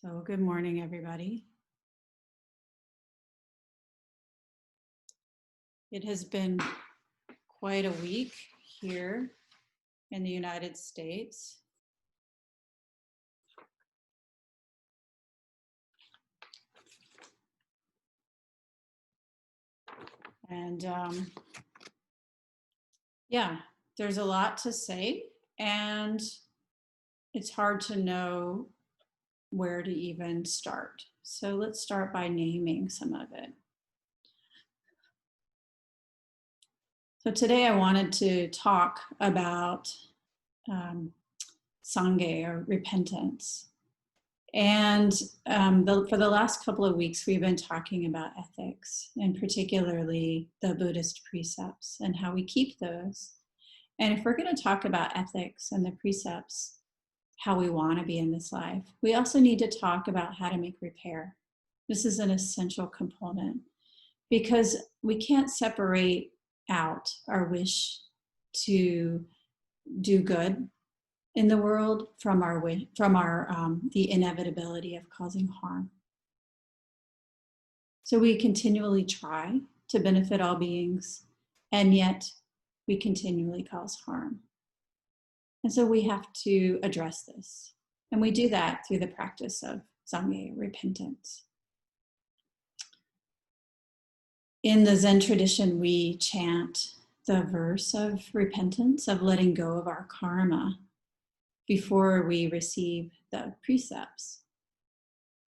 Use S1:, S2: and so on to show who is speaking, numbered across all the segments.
S1: So good morning, everybody. It has been quite a week here in the United States. And yeah, there's a lot to say, and it's hard to know where to even start. So let's start by naming some of it. So today I wanted to talk about Sangha, or repentance. And for the last couple of weeks, we've been talking about ethics, and particularly the Buddhist precepts and how we keep those. And if we're going to talk about ethics and the precepts, how we want to be in this life, we also need to talk about how to make repair. This is an essential component because we can't separate out our wish to do good in the world from the inevitability of causing harm. So we continually try to benefit all beings, and yet we continually cause harm. And so we have to address this. And we do that through the practice of Sangha, repentance. In the Zen tradition, we chant the verse of repentance, of letting go of our karma before we receive the precepts.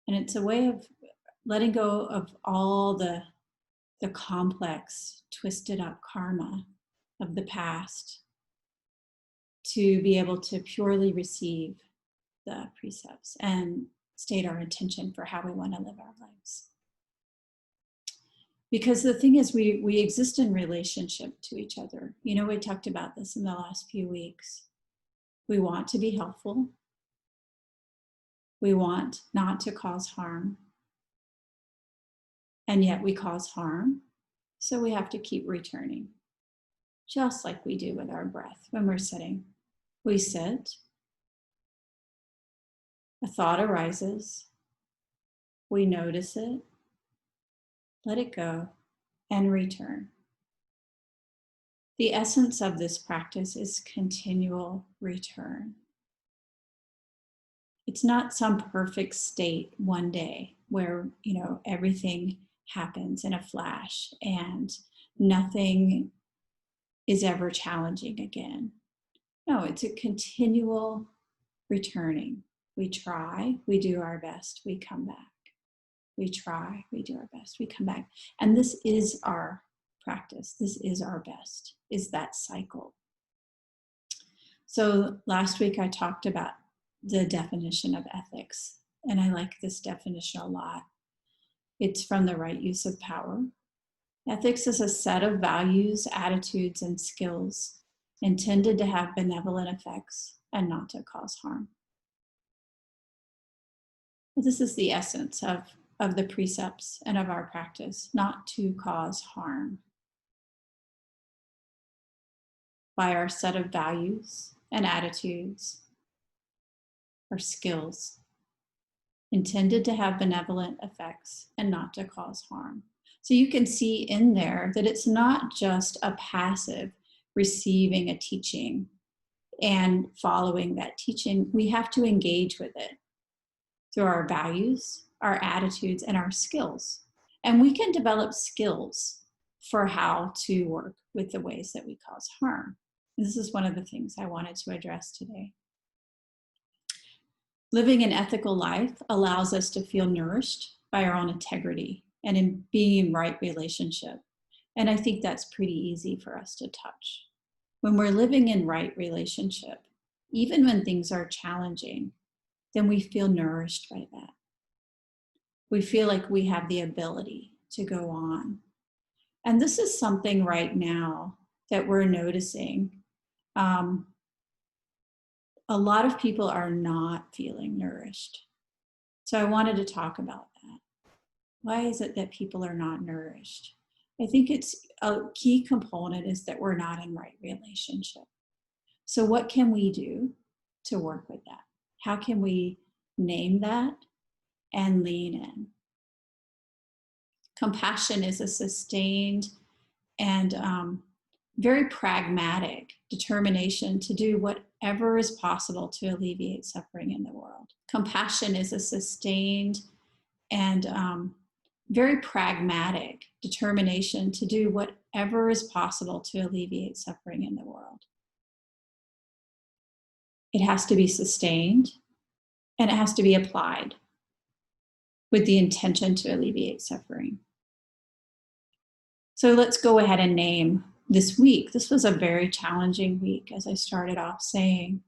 S1: And it's a way of letting go of all the complex, twisted up karma of the past to be able to purely receive the precepts and state our intention for how we want to live our lives. Because the thing is, we exist in relationship to each other. You know, we talked about this in the last few weeks. We want to be helpful. We want not to cause harm. And yet we cause harm. So we have to keep returning. Just like we do with our breath when we're sitting. We sit. A thought arises. We notice it. Let it go and return. The essence of this practice is continual return. It's not some perfect state one day where, everything happens in a flash and nothing is ever challenging again. No, it's a continual returning. We try, we do our best, we come back. We try, we do our best, we come back. And this is our practice. This is our best, is that cycle. So last week I talked about the definition of ethics, and I like this definition a lot. It's from the Right Use of Power. Ethics is a set of values, attitudes, and skills intended to have benevolent effects and not to cause harm. This is the essence of the precepts and of our practice, not to cause harm. By our set of values and attitudes or skills intended to have benevolent effects and not to cause harm. So you can see in there that it's not just a passive receiving a teaching and following that teaching. We have to engage with it through our values, our attitudes, and our skills. And we can develop skills for how to work with the ways that we cause harm. This is one of the things I wanted to address today. Living an ethical life allows us to feel nourished by our own integrity and in being in right relationship. And I think that's pretty easy for us to touch. When we're living in right relationship, even when things are challenging, then we feel nourished by that. We feel like we have the ability to go on. And this is something right now that we're noticing. A lot of people are not feeling nourished. So I wanted to talk about that. Why is it that people are not nourished? I think it's a key component is that we're not in right relationship. So what can we do to work with that? How can we name that and lean in. Compassion is a sustained and very pragmatic determination to do whatever is possible to alleviate suffering in the world. Compassion is a sustained and very pragmatic determination to do whatever is possible to alleviate suffering in the world. It has to be sustained and it has to be applied with the intention to alleviate suffering. So let's go ahead and name this week. This was a very challenging week, as I started off saying.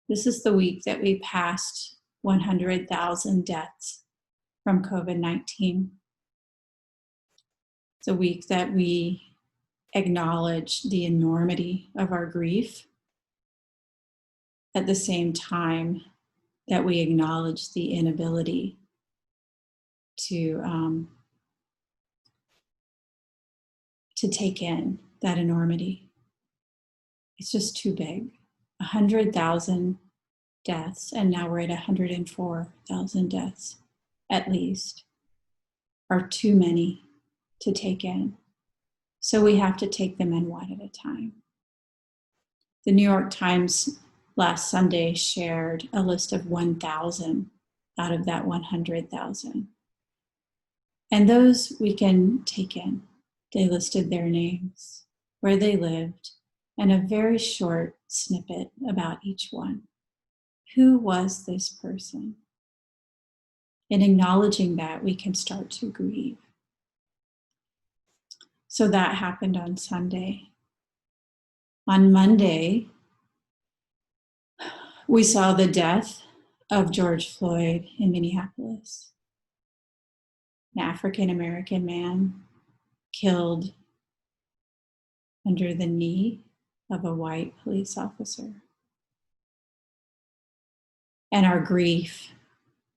S1: This is the week that we passed 100,000 deaths from COVID-19. It's a week that we acknowledge the enormity of our grief at the same time that we acknowledge the inability to take in that enormity. It's just too big. 100,000 deaths, and now we're at 104,000 deaths at least, are too many to take in. So we have to take them in one at a time. The New York Times last Sunday shared a list of 1,000 out of that 100,000. And those we can take in. They listed their names, where they lived, and a very short snippet about each one. Who was this person? In acknowledging that, we can start to grieve. So that happened on Sunday. On Monday, we saw the death of George Floyd in Minneapolis. An African-American man killed under the knee of a white police officer. And our grief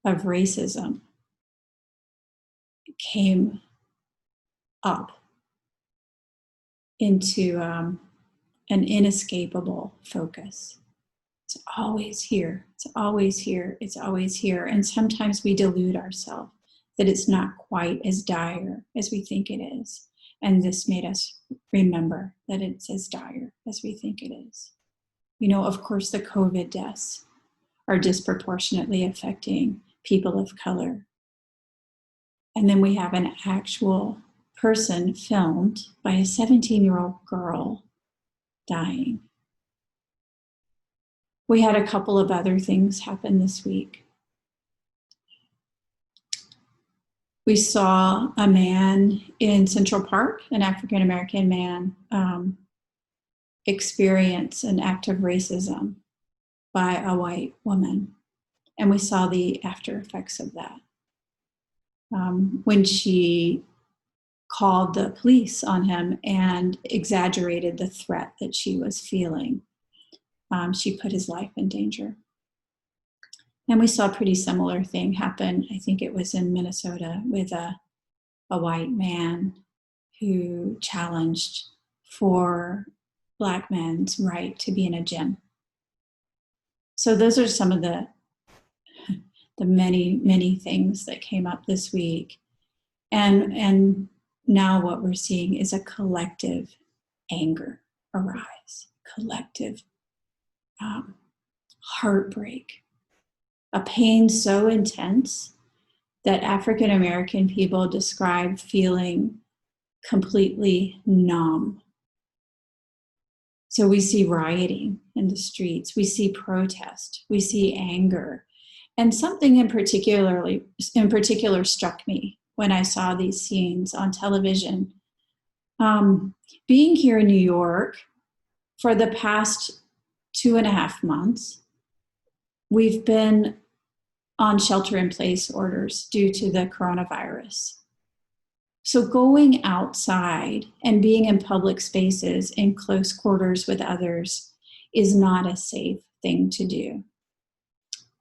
S1: of racism came up into an inescapable focus. It's always here, it's always here, it's always here. And sometimes we delude ourselves that it's not quite as dire as we think it is. And this made us remember that it's as dire as we think it is. You know, of course, the COVID deaths are disproportionately affecting people of color. And then we have an actual person filmed by a 17-year-old girl dying. We had a couple of other things happen this week. We saw a man in Central Park, an African-American man, experience an act of racism by a white woman. And we saw the after effects of that. When she called the police on him and exaggerated the threat that she was feeling, she put his life in danger. And we saw a pretty similar thing happen, I think it was in Minnesota, with a white man who challenged for Black men's right to be in a gym. So those are some of the many, many things that came up this week. And now what we're seeing is a collective anger arise, collective heartbreak. A pain so intense that African American people describe feeling completely numb. So we see rioting in the streets, we see protest, we see anger. And something in particular struck me when I saw these scenes on television. Being here in New York for the past 2.5 months, we've been on shelter-in-place orders due to the coronavirus. So going outside and being in public spaces in close quarters with others is not a safe thing to do.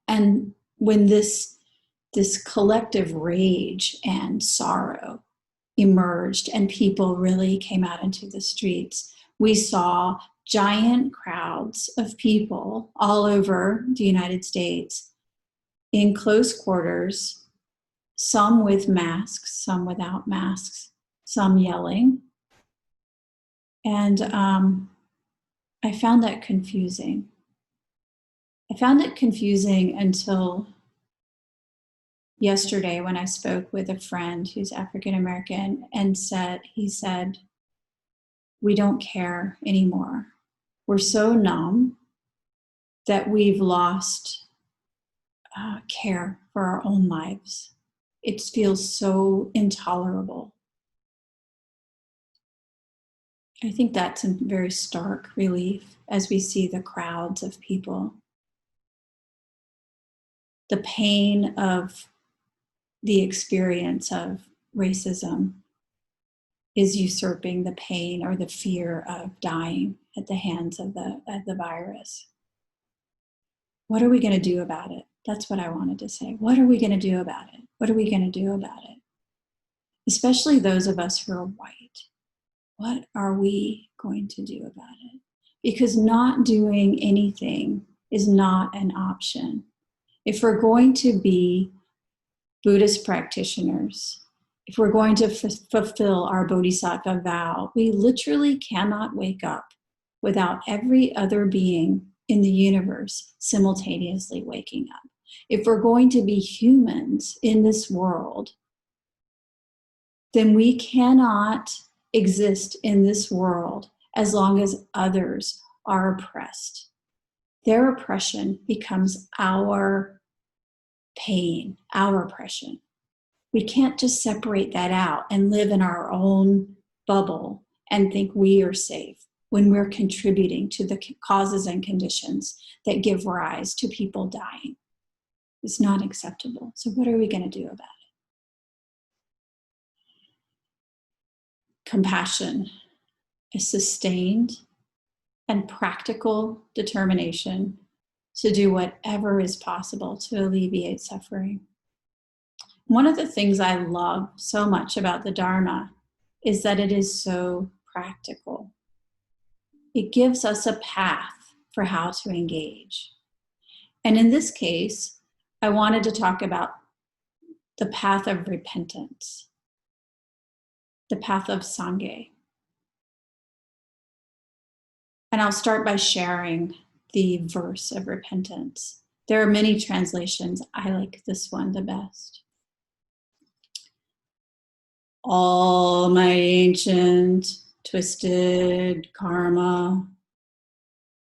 S1: And when this collective rage and sorrow emerged and people really came out into the streets, we saw giant crowds of people all over the United States in close quarters some with masks, some without masks, some yelling. And I found that confusing. I found it confusing until yesterday when I spoke with a friend who's African American and he said, we don't care anymore. We're so numb that we've lost care for our own lives. It feels so intolerable. I think that's a very stark relief as we see the crowds of people. The pain of the experience of racism is usurping the pain or the fear of dying at the hands of the virus. What are we going to do about it? That's what I wanted to say. What are we going to do about it? What are we going to do about it? Especially those of us who are white. What are we going to do about it? Because not doing anything is not an option. If we're going to be Buddhist practitioners, if we're going to fulfill our Bodhisattva vow, we literally cannot wake up without every other being in the universe simultaneously waking up. If we're going to be humans in this world, then we cannot exist in this world as long as others are oppressed. Their oppression becomes our pain, our oppression. We can't just separate that out and live in our own bubble and think we are safe when we're contributing to the causes and conditions that give rise to people dying. It's not acceptable. So what are we going to do about it? Compassion, a sustained and practical determination to do whatever is possible to alleviate suffering. One of the things I love so much about the Dharma is that it is so practical. It gives us a path for how to engage. And in this case, I wanted to talk about the path of repentance, the path of Sangha. And I'll start by sharing the verse of repentance. There are many translations. I like this one the best. All my ancient twisted karma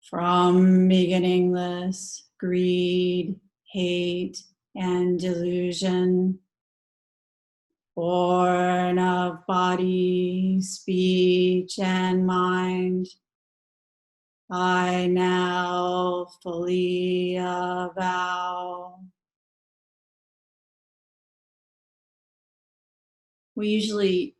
S1: from beginningless greed, hate, and delusion, born of body, speech, and mind, I now fully avow. We usually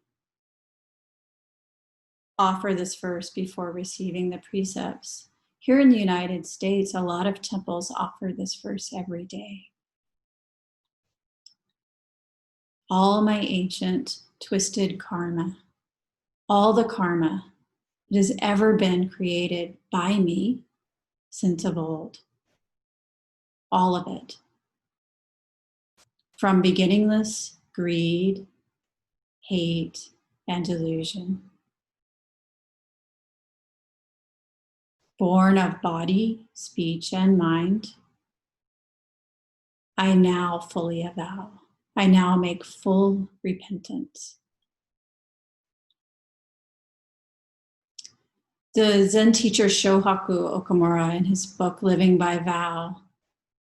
S1: offer this verse before receiving the precepts. Here in the United States, a lot of temples offer this verse every day. All my ancient twisted karma, all the karma that has ever been created by me since of old, all of it, from beginningless greed, hate, and delusion, born of body, speech, and mind, I now fully avow. I now make full repentance. The Zen teacher Shohaku Okamura, in his book Living by Vow,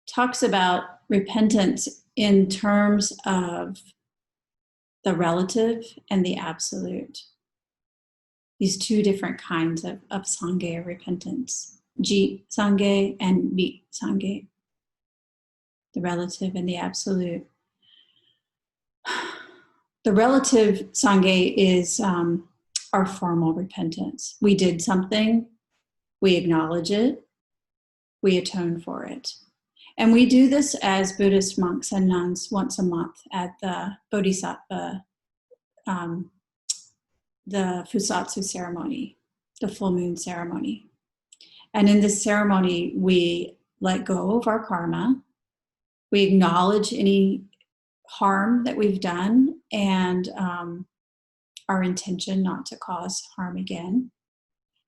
S1: talks about repentance in terms of the relative and the absolute. These two different kinds of Sangha repentance, Ji Sangha and Vi Sangha, the relative and the absolute. The relative Sangha is our formal repentance. We did something, we acknowledge it, we atone for it. And we do this as Buddhist monks and nuns once a month at the Bodhisattva, the Fusatsu ceremony, the full moon ceremony. And in this ceremony, we let go of our karma. We acknowledge any harm that we've done and our intention not to cause harm again.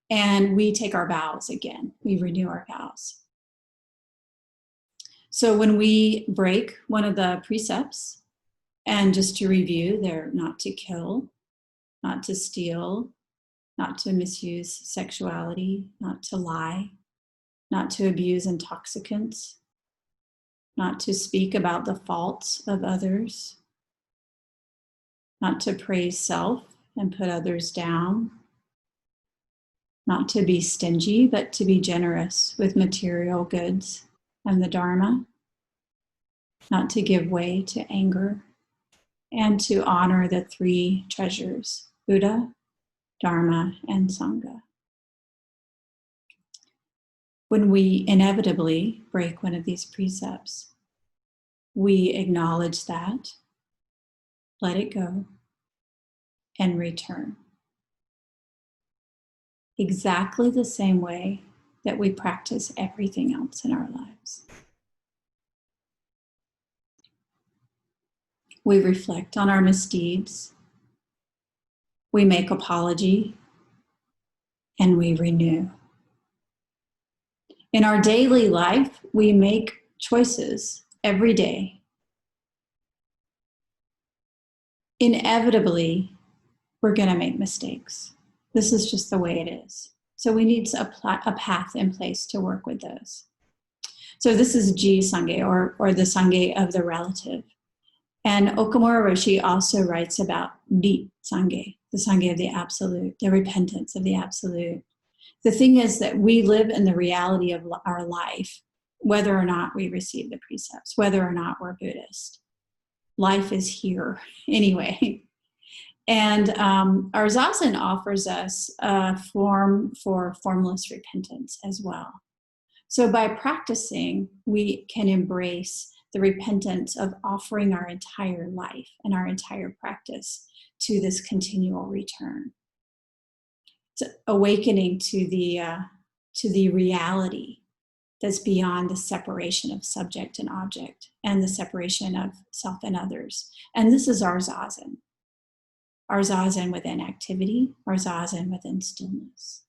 S1: And we take our vows again. We renew our vows. So when we break one of the precepts, and just to review, they're not to kill, not to steal, not to misuse sexuality, not to lie, not to abuse intoxicants, not to speak about the faults of others, not to praise self and put others down, not to be stingy, but to be generous with material goods and the Dharma, not to give way to anger, and to honor the three treasures, Buddha, Dharma, and Sangha. When we inevitably break one of these precepts, we acknowledge that, let it go, and return. Exactly the same way that we practice everything else in our lives. We reflect on our misdeeds, we make apology, and we renew. In our daily life, we make choices every day. Inevitably, we're going to make mistakes. This is just the way it is. So we need a path in place to work with those. So this is Ji Sangye, or the Sangye of the relative. And Okamura Roshi also writes about Ri Sangye, the Sangye of the absolute, the repentance of the absolute. The thing is that we live in the reality of our life, whether or not we receive the precepts, whether or not we're Buddhist. Life is here anyway. And our Zazen offers us a form for formless repentance as well. So by practicing, we can embrace the repentance of offering our entire life and our entire practice to this continual return. It's awakening to the reality that's beyond the separation of subject and object and the separation of self and others. And this is our Zazen. Our Zazen within activity, our Zazen within stillness.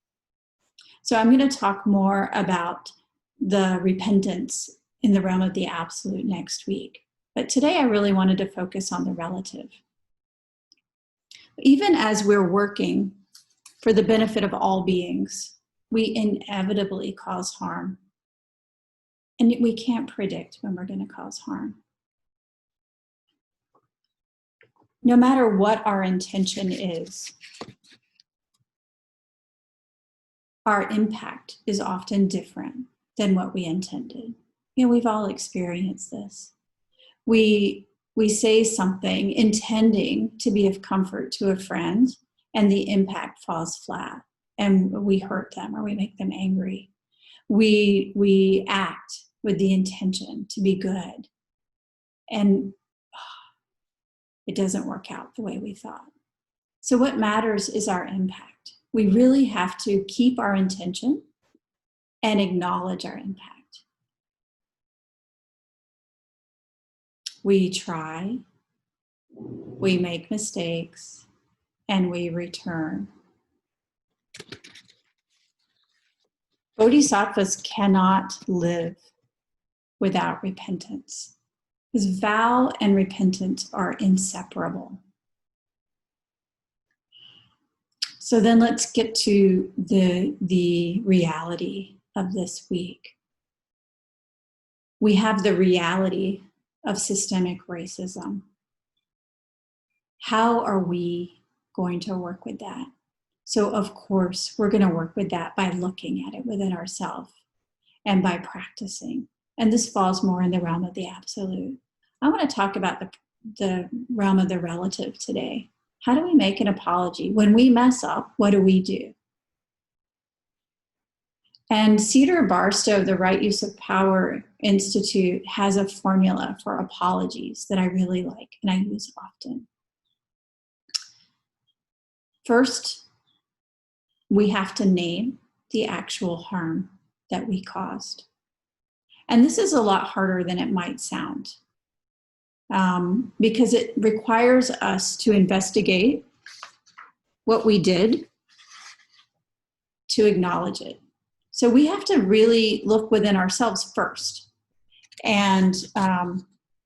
S1: So I'm going to talk more about the repentance in the realm of the absolute next week. But today I really wanted to focus on the relative. Even as we're working for the benefit of all beings, we inevitably cause harm. And we can't predict when we're going to cause harm. No matter what our intention is, our impact is often different than what we intended. You know, we've all experienced this. We say something intending to be of comfort to a friend, and the impact falls flat, and we hurt them or we make them angry. We act with the intention to be good, and it doesn't work out the way we thought. So what matters is our impact. We really have to keep our intention and acknowledge our impact. We try, we make mistakes, and we return. Bodhisattvas cannot live without repentance, because vow and repentance are inseparable. So then let's get to the reality of this week. We have the reality of systemic racism. How are we going to work with that? So of course, we're going to work with that by looking at it within ourselves and by practicing. And this falls more in the realm of the absolute. I want to talk about the realm of the relative today. How do we make an apology? When we mess up, what do we do? And Cedar Barstow of the Right Use of Power Institute has a formula for apologies that I really like and I use often. First, we have to name the actual harm that we caused. And this is a lot harder than it might sound. because it requires us to investigate what we did, to acknowledge it. So we have to really look within ourselves first and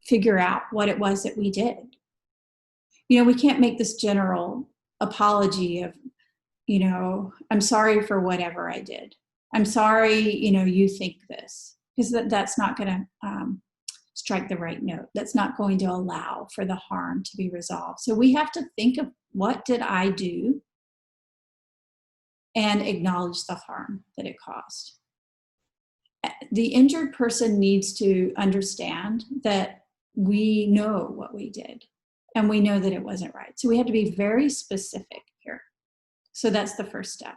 S1: figure out what it was that we did. You know, we can't make this general apology of, you know, I'm sorry for whatever I did. I'm sorry, you know, you think this, because that's not going to strike the right note. That's not going to allow for the harm to be resolved. So we have to think of, what did I do, and acknowledge the harm that it caused. The injured person needs to understand that we know what we did, and we know that it wasn't right. So we have to be very specific here. So that's the first step.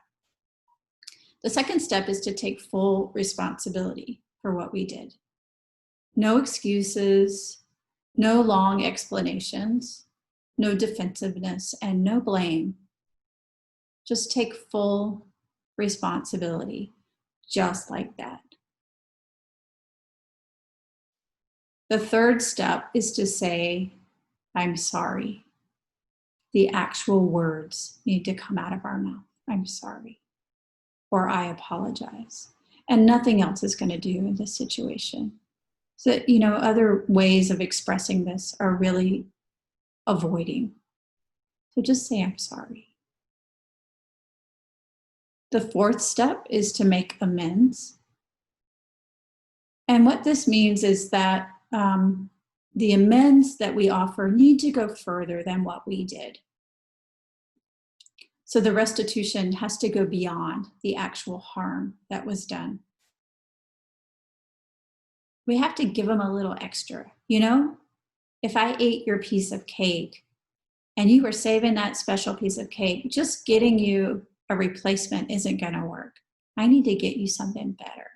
S1: The second step is to take full responsibility for what we did. No excuses, no long explanations, no defensiveness, and no blame. Just take full responsibility, just like that. The third step is to say, I'm sorry. The actual words need to come out of our mouth. I'm sorry. Or I apologize. And nothing else is going to do in this situation. So, you know, other ways of expressing this are really avoiding. So just say, I'm sorry. The fourth step is to make amends. And what this means is that the amends that we offer need to go further than what we did. So the restitution has to go beyond the actual harm that was done. We have to give them a little extra. You know, if I ate your piece of cake and you were saving that special piece of cake, just getting you a replacement isn't going to work. I need to get you something better.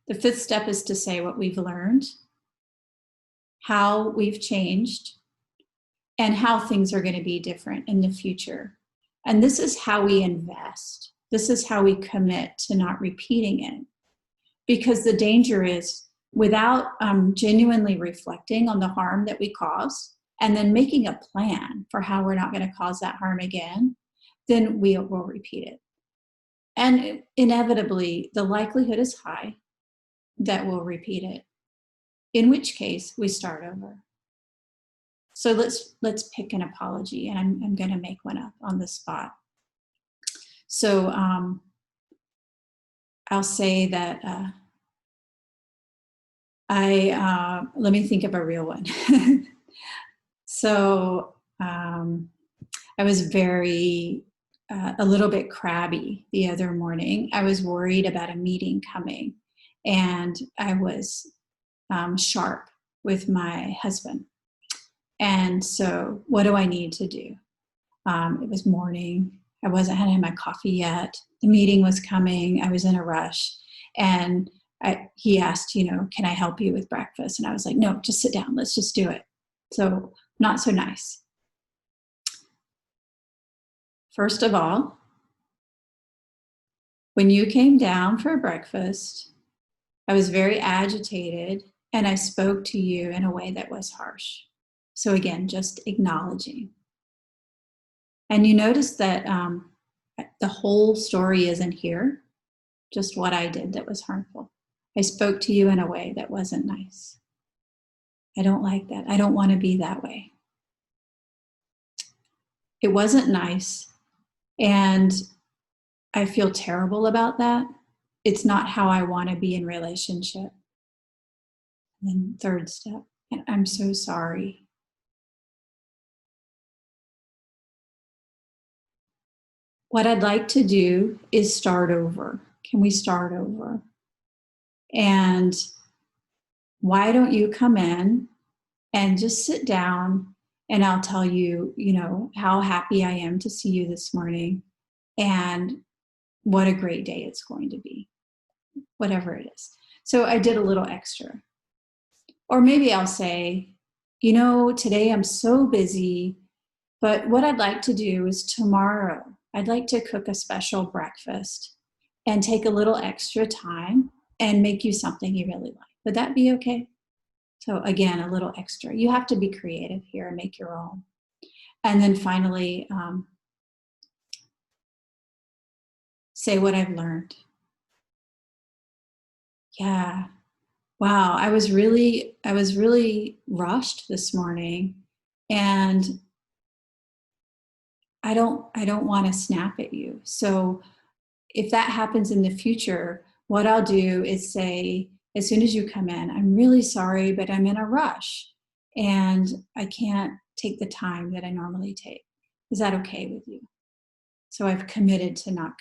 S1: The fifth step is to say what we've learned, how we've changed, and how things are going to be different in the future. And this is how we invest. This is how we commit to not repeating it. Because the danger is, without genuinely reflecting on the harm that we caused, and then making a plan for how we're not going to cause that harm again, then we will repeat it. And inevitably, the likelihood is high that we'll repeat it, in which case we start over. So let's pick an apology, and I'm going to make one up on the spot. So I'll say that let me think of a real one. So I was a little bit crabby the other morning. I was worried about a meeting coming, and I was sharp with my husband. And so what do I need to do? It was morning. I hadn't had my coffee yet. The meeting was coming. I was in a rush. And he asked, you know, can I help you with breakfast? And I was like, no, just sit down. Let's just do it. So not so nice. First of all, when you came down for breakfast, I was very agitated, and I spoke to you in a way that was harsh. So again, just acknowledging. And you notice that the whole story isn't here, just what I did that was harmful. I spoke to you in a way that wasn't nice. I don't like that. I don't want to be that way. It wasn't nice, and I feel terrible about that. It's not how I want to be in relationship. And then third step, and I'm so sorry. What I'd like to do is start over. Can we start over? And why don't you come in and just sit down, and I'll tell you, you know, how happy I am to see you this morning and what a great day it's going to be, whatever it is. So I did a little extra. Or maybe I'll say, you know, today I'm so busy, but what I'd like to do is tomorrow, I'd like to cook a special breakfast and take a little extra time and make you something you really like. Would that be okay? So again, a little extra. You have to be creative here and make your own. And then finally, say what I've learned. Yeah. Wow. I was really rushed this morning, and I don't want to snap at you. So if that happens in the future, what I'll do is say, as soon as you come in, I'm really sorry, but I'm in a rush and I can't take the time that I normally take. Is that okay with you? So I've committed to not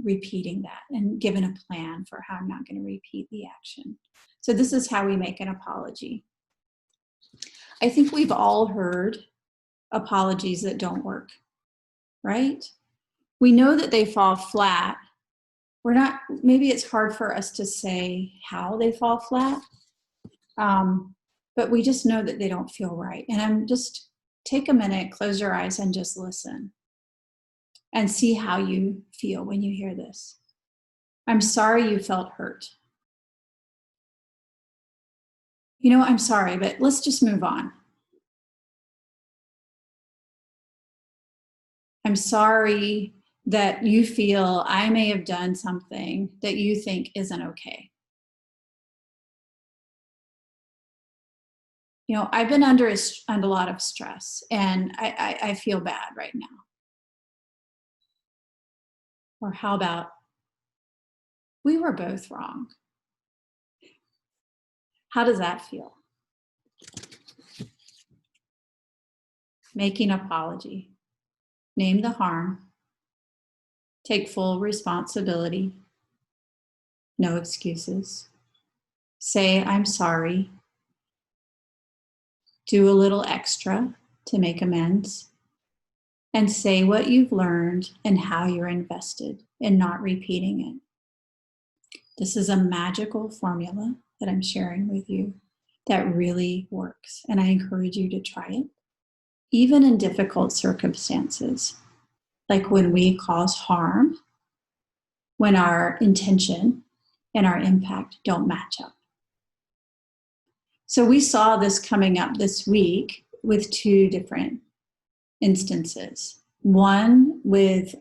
S1: repeating that and given a plan for how I'm not going to repeat the action. So this is how we make an apology. I think we've all heard apologies that don't work, right? We know that they fall flat. Maybe it's hard for us to say how they fall flat, but we just know that they don't feel right. And take a minute, close your eyes, and just listen and see how you feel when you hear this. I'm sorry you felt hurt. I'm sorry, but let's just move on. I'm sorry that you feel I may have done something that you think isn't okay. I've been under a lot of stress, and I feel bad right now. Or how about, we were both wrong. How does that feel? Making apology. Name the harm. Take full responsibility. No excuses. Say, I'm sorry. Do a little extra to make amends. And say what you've learned and how you're invested in not repeating it. This is a magical formula that I'm sharing with you that really works. And I encourage you to try it, even in difficult circumstances, like when we cause harm, when our intention and our impact don't match up. So we saw this coming up this week with two different instances. One with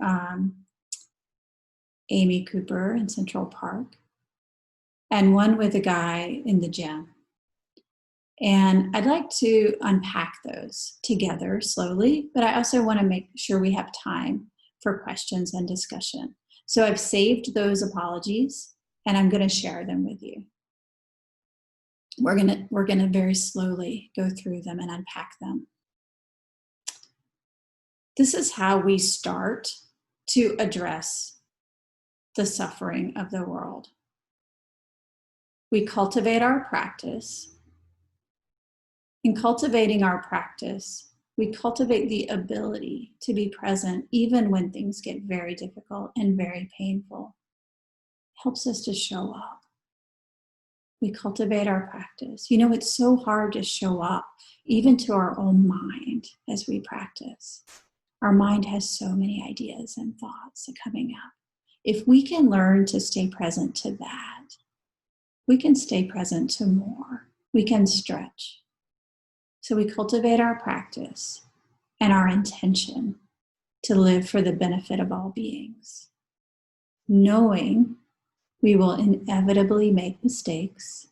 S1: Amy Cooper in Central Park, and one with a guy in the gym. And I'd like to unpack those together slowly, but I also want to make sure we have time for questions and discussion. So I've saved those apologies, and I'm going to share them with you. We're going to very slowly go through them and unpack them. This is how we start to address the suffering of the world. We cultivate our practice. In cultivating our practice, we cultivate the ability to be present even when things get very difficult and very painful. It helps us to show up. We cultivate our practice. It's so hard to show up even to our own mind as we practice. Our mind has so many ideas and thoughts coming up. If we can learn to stay present to that, we can stay present to more. We can stretch. So we cultivate our practice and our intention to live for the benefit of all beings, knowing we will inevitably make mistakes.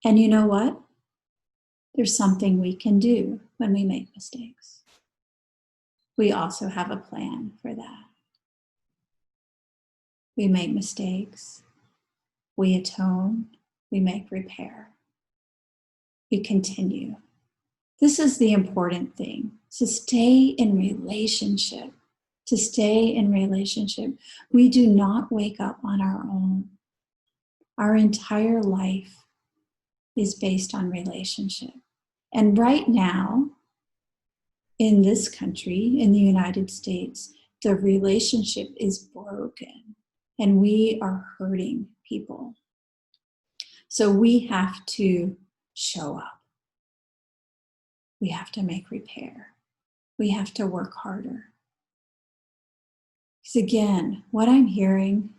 S1: And you know what? There's something we can do when we make mistakes. We also have a plan for that. We make mistakes. We atone. We make repair. We continue. This is the important thing, to stay in relationship. To stay in relationship. We do not wake up on our own. Our entire life is based on relationship. And right now, in this country, in the United States, the relationship is broken and we are hurting people. So we have to show up. We have to make repair. We have to work harder. Because again, what I'm hearing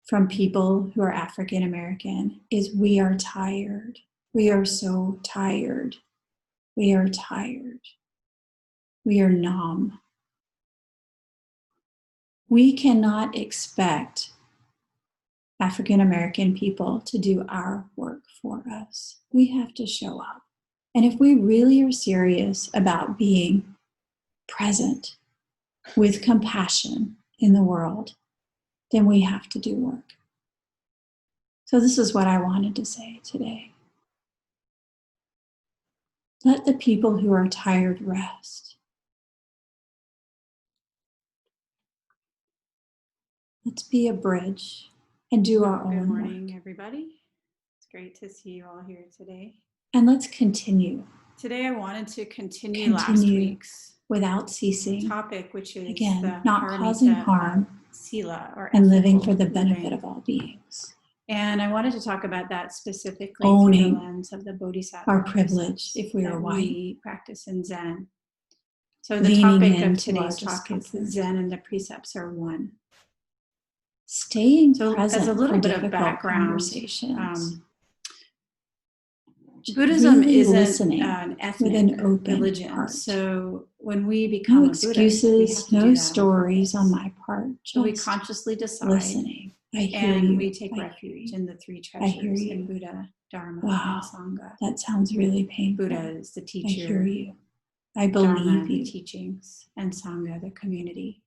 S1: from people who are African American is we are tired. We are so tired. We are tired. We are numb. We cannot expect African American people to do our work for us. We have to show up. And if we really are serious about being present with compassion in the world, then we have to do work. So this is what I wanted to say today. Let the people who are tired rest. Let's be a bridge and do our own work. Good morning, everybody. It's great to see you all here today. And let's continue. Today I wanted to continue last week's without ceasing topic, which is again, not causing harm, sila, or and living for the benefit of all beings. And I wanted to talk about that specifically owning through the lens of the Bodhisattva our privilege if we are white. We practice in Zen. So the topic of today's talk is that Zen and the precepts are one. Staying present as a little bit of background conversations. Buddhism really isn't an ethnic religion. Heart. So when we become no excuses, no stories on my part. So we consciously decide listening. I hear and you. We take refuge in the three treasures in Buddha, Dharma, and Sangha. That sounds really painful. Buddha is the teacher. I hear you. I believe Dharma, you. The teachings, and Sangha, the community.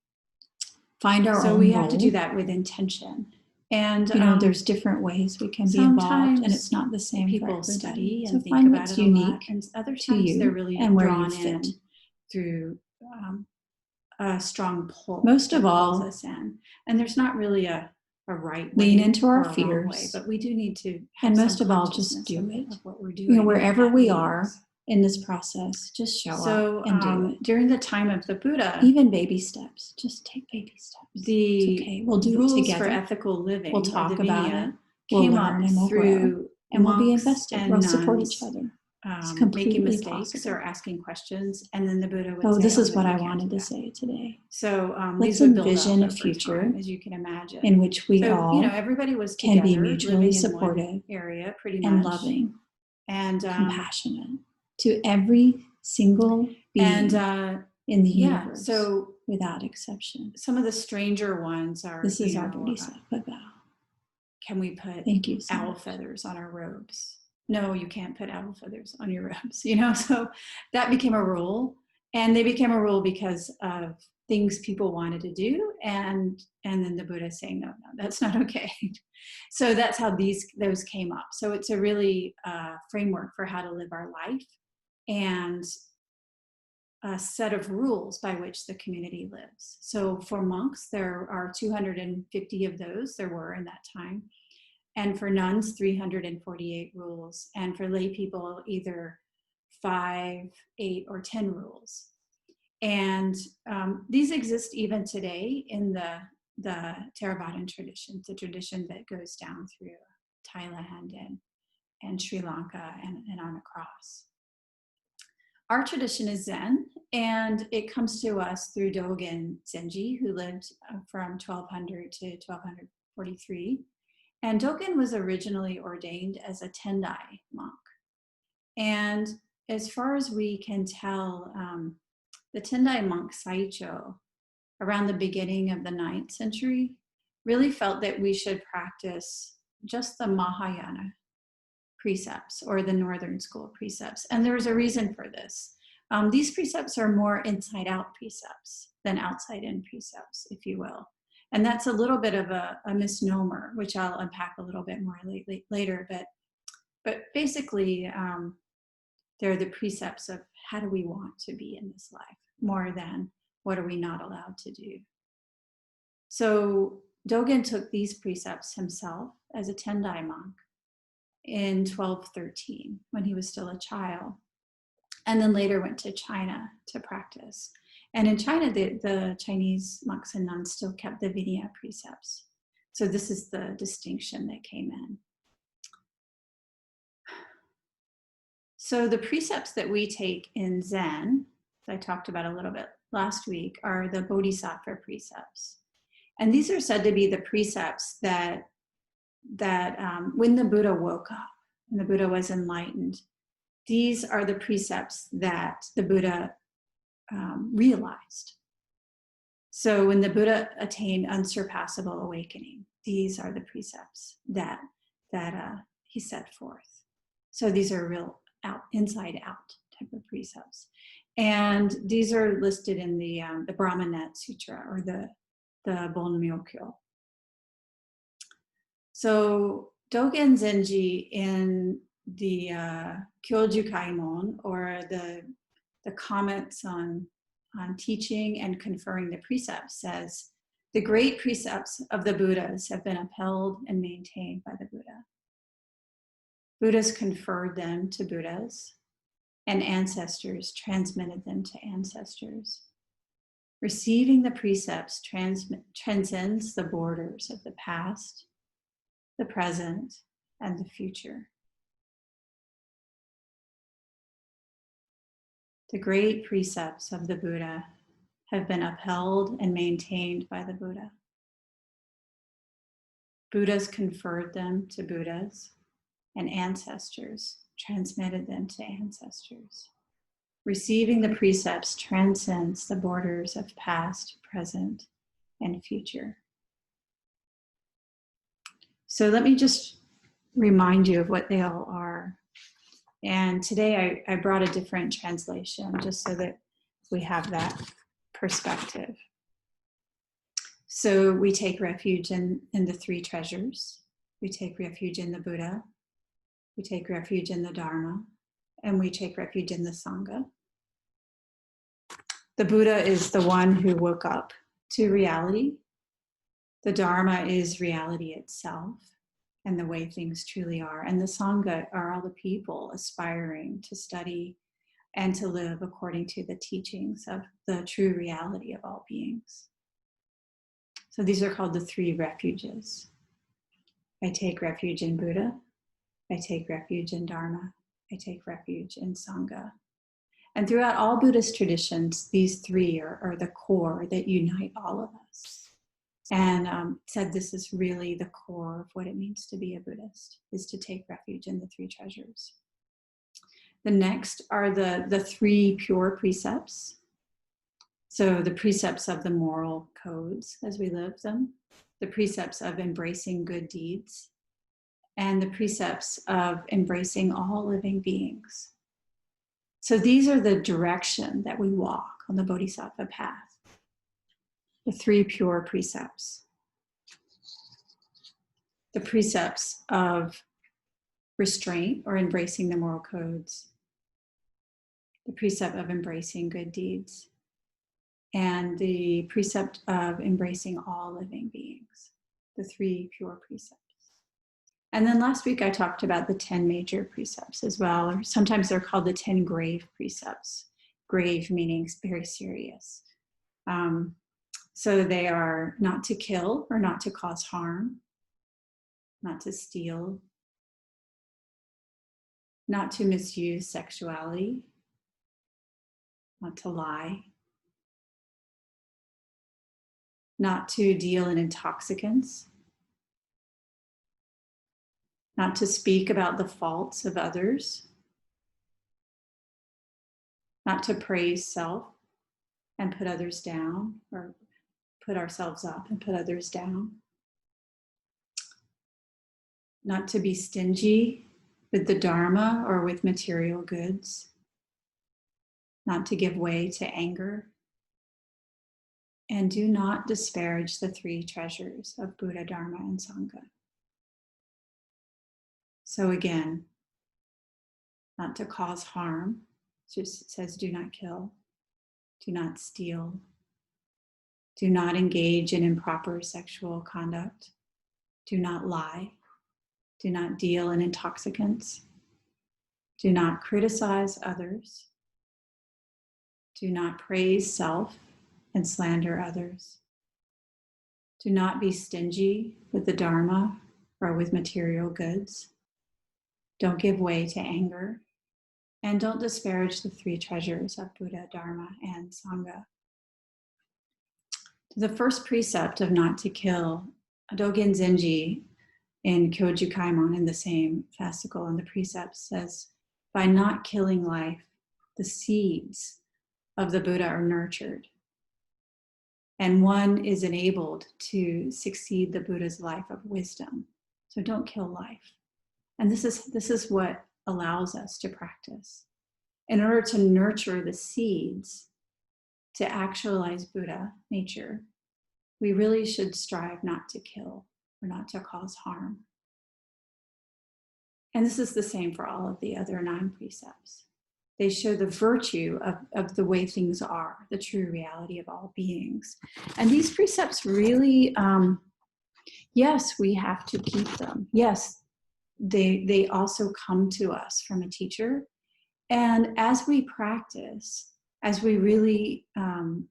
S1: Find our own So we have to do that with intention. And there's different ways we can be involved, and it's not the same. People study and think about what's unique, and other times they're really drawn in through a strong pull. Most of all, us in. And there's not really a right way. Lean into our fears, way, but we do need to. And most of all, just do it. Of what we're doing, wherever we are in this process, just show up and do it. During the time of the Buddha, even baby steps, just take baby steps. It's okay. We'll do rules it together. For ethical living. We'll talk about it. We'll learn and we'll grow. And we'll be invested. We'll support each other. Making mistakes possible. Or asking questions, and then the Buddha would say, this is what I wanted to say today. So let's envision a future, time, as you can imagine, in which we all everybody was together, can be mutually supportive, area pretty much, and loving, and compassionate to every single being in the universe. So without exception, some of the stranger ones are. This is our Bodhisattva vow. Can we put owl feathers on our robes? No, you can't put owl feathers on your robes, so that became a rule. And they became a rule because of things people wanted to do. And then the Buddha saying, no, that's not okay. So that's how those came up. So it's a really framework for how to live our life and a set of rules by which the community lives. So for monks, there are 250 of those, there were in that time. And for nuns, 348 rules. And for lay people, either 5, 8, or 10 rules. And these exist even today in the Theravadan tradition, the tradition that goes down through Thailand and Sri Lanka and on across. Our tradition is Zen, and it comes to us through Dogen Zenji, who lived from 1200 to 1243. And Dogen was originally ordained as a Tendai monk. And as far as we can tell, the Tendai monk Saicho, around the beginning of the 9th century, really felt that we should practice just the Mahayana precepts or the Northern School precepts. And there's a reason for this. These precepts are more inside-out precepts than outside-in precepts, if you will. And that's a little bit of a misnomer, which I'll unpack a little bit more later. But basically, they're the precepts of how do we want to be in this life, more than what are we not allowed to do. So Dogen took these precepts himself as a Tendai monk in 1213, when he was still a child, and then later went to China to practice. And in China, the Chinese monks and nuns still kept the Vinaya precepts. So this is the distinction that came in. So the precepts that we take in Zen, that I talked about a little bit last week, are the Bodhisattva Precepts. And these are said to be the precepts that when the Buddha woke up and the Buddha was enlightened, these are the precepts that the Buddha realized. So when the Buddha attained unsurpassable awakening, these are the precepts that he set forth. So these are real inside out type of precepts. And these are listed in the Brahmanet Sutra, or the Bonmyokyo. So Dogen Zenji in the Kyoju Kaimon, or the comments on teaching and conferring the precepts, says, the great precepts of the Buddhas have been upheld and maintained by the Buddha. Buddhas conferred them to Buddhas, and ancestors transmitted them to ancestors. Receiving the precepts transcends the borders of the past, the present, and the future. The great precepts of the Buddha have been upheld and maintained by the Buddha. Buddhas conferred them to Buddhas, and ancestors transmitted them to ancestors. Receiving the precepts transcends the borders of past, present, and future. So let me just remind you of what they all are. And today I brought a different translation just so that we have that perspective. So we take refuge in the three treasures. We take refuge in the Buddha. We take refuge in the Dharma. And we take refuge in the Sangha. The Buddha is the one who woke up to reality. The Dharma is reality itself and the way things truly are. And the Sangha are all the people aspiring to study and to live according to the teachings of the true reality of all beings. So these are called the three refuges. I take refuge in Buddha. I take refuge in Dharma. I take refuge in Sangha. And throughout all Buddhist traditions, these three are the core that unite all of us. And said this is really the core of what it means to be a Buddhist, is to take refuge in the three treasures. The next are the three pure precepts. So the precepts of the moral codes as we live them, the precepts of embracing good deeds, and the precepts of embracing all living beings. So these are the direction that we walk on the Bodhisattva path. The three pure precepts. The precepts of restraint, or embracing the moral codes. The precept of embracing good deeds. And the precept of embracing all living beings. The three pure precepts. And then last week I talked about the 10 major precepts as well, or sometimes they're called the 10 grave precepts. Grave meaning very serious. So they are not to kill or not to cause harm, not to steal, not to misuse sexuality, not to lie, not to deal in intoxicants, not to speak about the faults of others, not to praise self and put others down, or put ourselves up and put others down, not to be stingy with the Dharma or with material goods, not to give way to anger, and do not disparage the three treasures of Buddha, Dharma, and Sangha. So again, not to cause harm, just says do not kill, do not steal, do not engage in improper sexual conduct, do not lie, do not deal in intoxicants, do not criticize others, do not praise self and slander others, do not be stingy with the Dharma or with material goods, don't give way to anger, and don't disparage the three treasures of Buddha, Dharma, and Sangha. The first precept of not to kill, Dogen Zenji in Kyoju Kaimon in the same fascicle in the precepts says, by not killing life, the seeds of the Buddha are nurtured. And one is enabled to succeed the Buddha's life of wisdom. So don't kill life. And this is what allows us to practice. In order to nurture the seeds to actualize Buddha nature, we really should strive not to kill or not to cause harm. And this is the same for all of the other 9 precepts. They show the virtue of the way things are, the true reality of all beings. And these precepts really, yes, we have to keep them. Yes, they also come to us from a teacher. And as we practice, as we really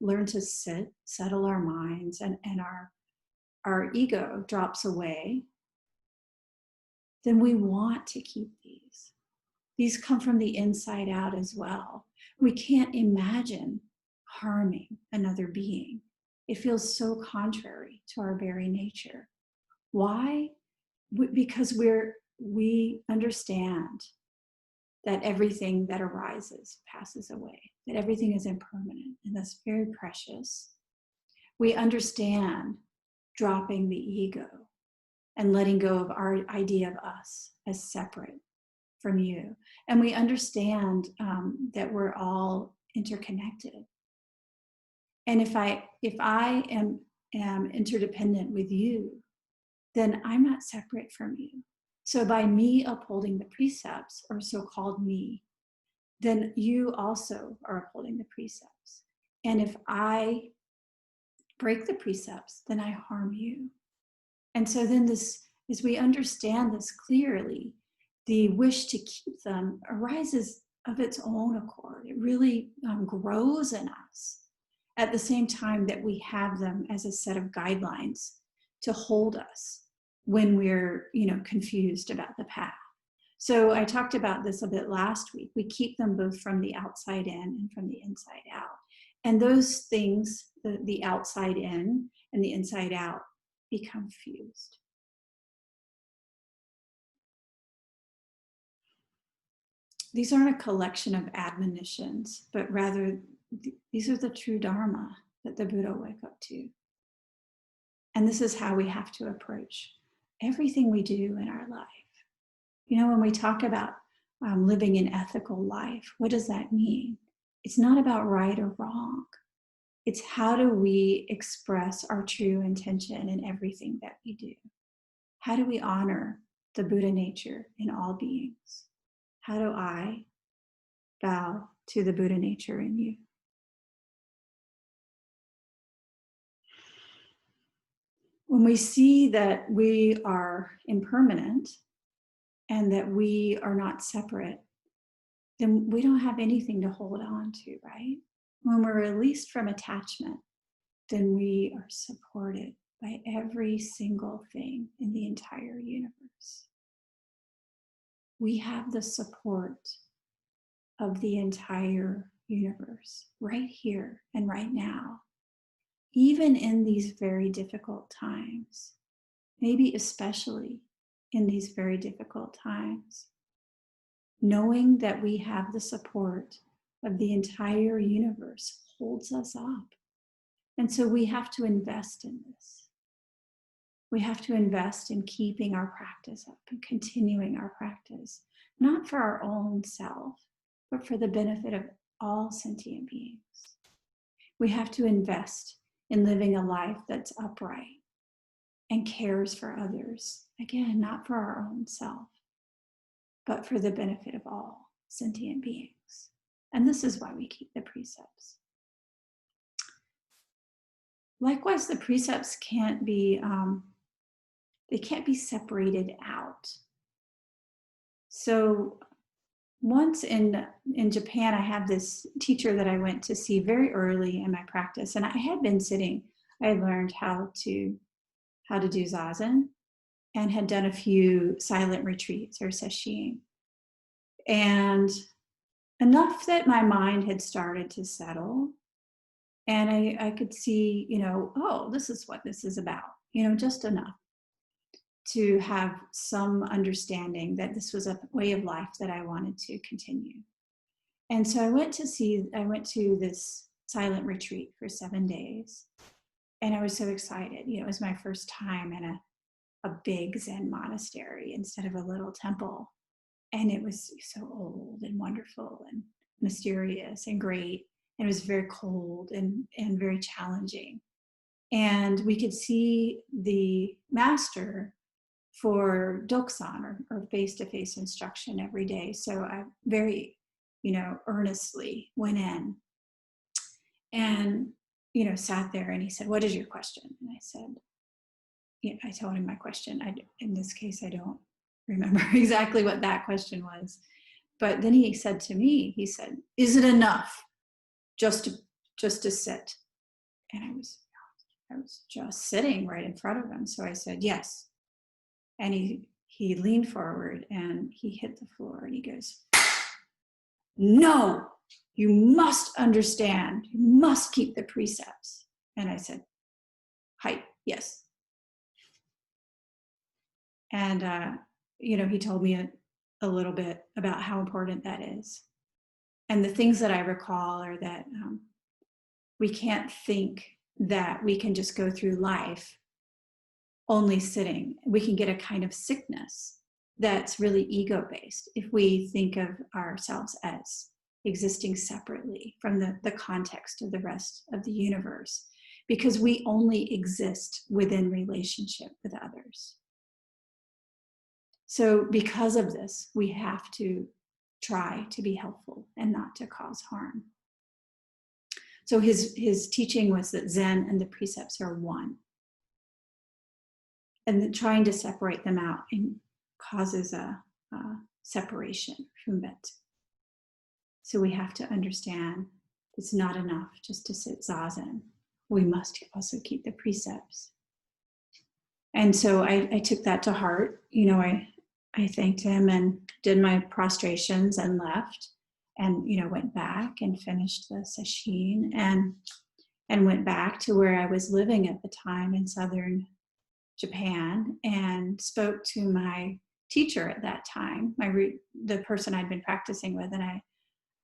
S1: learn to settle our minds, and our ego drops away, then we want to keep these. These come from the inside out as well. We can't imagine harming another being. It feels so contrary to our very nature. Why? Because we understand that everything that arises passes away, that everything is impermanent, and that's very precious. We understand dropping the ego and letting go of our idea of us as separate from you. And we understand that we're all interconnected. And if I am interdependent with you, then I'm not separate from you. So by me upholding the precepts, or so-called me, then you also are upholding the precepts. And if I break the precepts, then I harm you. And so then this, as we understand this clearly, the wish to keep them arises of its own accord. It really grows in us at the same time that we have them as a set of guidelines to hold us when we're, confused about the path. So I talked about this a bit last week. We keep them both from the outside in and from the inside out. And those things, the outside in and the inside out, become fused. These aren't a collection of admonitions, but rather these are the true Dharma that the Buddha woke up to. And this is how we have to approach everything we do in our life. When we talk about living an ethical life, what does that mean? It's not about right or wrong. It's how do we express our true intention in everything that we do? How do we honor the Buddha nature in all beings? How do I bow to the Buddha nature in you? When we see that we are impermanent and that we are not separate, then we don't have anything to hold on to, right? When we're released from attachment, then we are supported by every single thing in the entire universe. We have the support of the entire universe right here and right now, even in these very difficult times, maybe especially in these very difficult times. Knowing that we have the support of the entire universe holds us up. And so we have to invest in this. We have to invest in keeping our practice up and continuing our practice, not for our own self, but for the benefit of all sentient beings. We have to invest in living a life that's upright and cares for others. Again, not for our own self, but for the benefit of all sentient beings. And this is why we keep the precepts. Likewise, the precepts can't be separated out. So once in Japan, I had this teacher that I went to see very early in my practice, and I had been sitting. I had learned how to do zazen and had done a few silent retreats or sesshin. And enough that my mind had started to settle, And I could see, oh, this is what this is about, just enough to have some understanding that this was a way of life that I wanted to continue. And so I went to this silent retreat for 7 days. And I was so excited. It was my first time in a big Zen monastery instead of a little temple. And it was so old and wonderful and mysterious and great. And it was very cold and very challenging. And we could see the master for doksan or face-to-face instruction every day. So I very, earnestly went in and, sat there, and he said, "What is your question?" And I said, I told him my question. In this case, I don't remember exactly what that question was. But then he said to me, he said, "Is it enough just to sit?" And I was just sitting right in front of him. So I said, "Yes." And he leaned forward and he hit the floor and he goes, "No, you must understand. You must keep the precepts." And I said, "Hi, yes." And, he told me a little bit about how important that is. And the things that I recall are that we can't think that we can just go through life only sitting. We can get a kind of sickness that's really ego-based if we think of ourselves as existing separately from the context of the rest of the universe, because we only exist within relationship with others. So because of this, we have to try to be helpful and not to cause harm. So his teaching was that Zen and the precepts are one. And that trying to separate them out causes a separation from it. So we have to understand it's not enough just to sit zazen. We must also keep the precepts. And so I took that to heart. I thanked him and did my prostrations and left, and went back and finished the sesshin and went back to where I was living at the time in southern Japan, and spoke to my teacher at that time, the person I'd been practicing with, and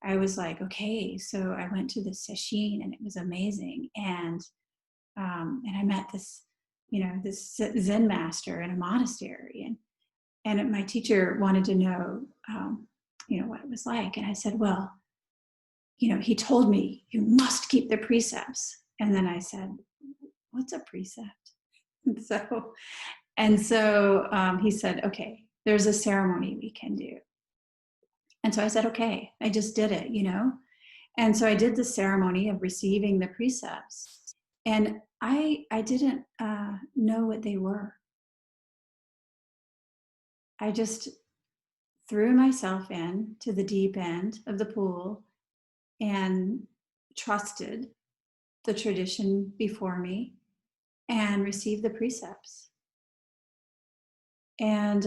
S1: I was like, okay, so I went to the sesshin and it was amazing, and I met this this Zen master in a monastery, and my teacher wanted to know what it was like, and I said, well, he told me you must keep the precepts, and then I said, what's a precept? And so he said, okay, there's a ceremony we can do. And so I said, okay, I just did it, And so I did the ceremony of receiving the precepts. And I didn't know what they were. I just threw myself in to the deep end of the pool and trusted the tradition before me and received the precepts. And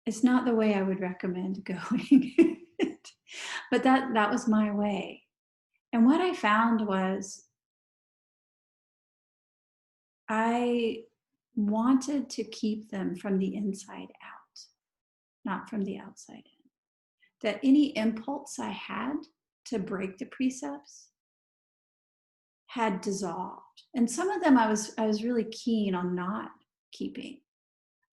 S1: it's not the way I would recommend going, but that was my way. And what I found was I wanted to keep them from the inside out, not from the outside in. That any impulse I had to break the precepts had dissolved. And some of them I was really keen on not keeping.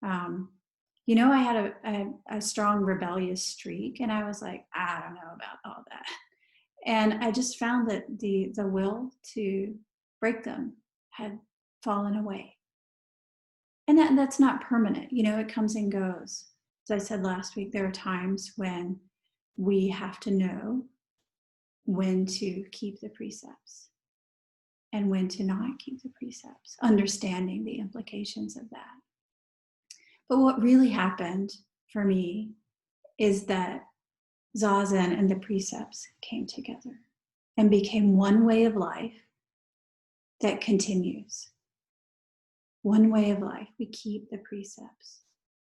S1: I had a strong rebellious streak, and I was like, I don't know about all that. And I just found that the will to break them had fallen away. And that's not permanent. It comes and goes. As I said last week, there are times when we have to know when to keep the precepts and when to not keep the precepts, understanding the implications of that. But what really happened for me is that Zazen and the precepts came together and became one way of life that continues. One way of life. We keep the precepts.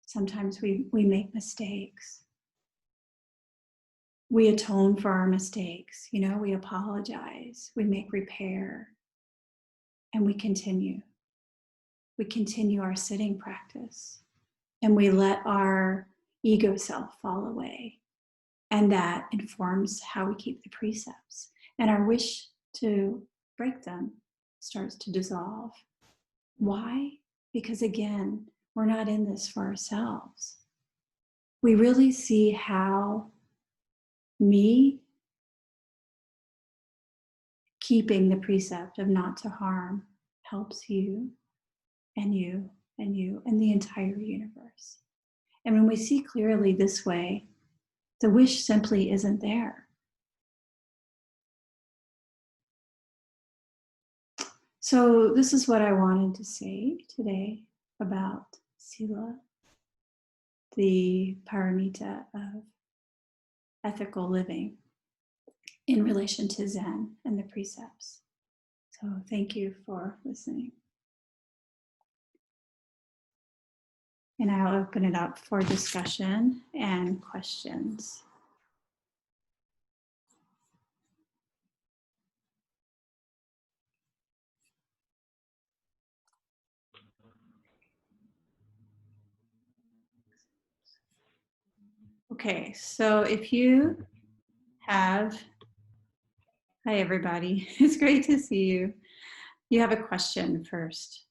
S1: Sometimes we make mistakes. We atone for our mistakes, we apologize, we make repair, and we continue. We continue our sitting practice, and we let our ego self fall away. And that informs how we keep the precepts. And our wish to break them starts to dissolve. Why? Because again, we're not in this for ourselves. We really see how me keeping the precept of not to harm helps you and you and you and the entire universe. And when we see clearly this way, the wish simply isn't there. So this is what I wanted to say today about Sila, the paramita of ethical living in relation to Zen and the precepts. So thank you for listening. And I'll open it up for discussion and questions. Okay, so if you have, hi everybody, it's great to see you. You have a question first.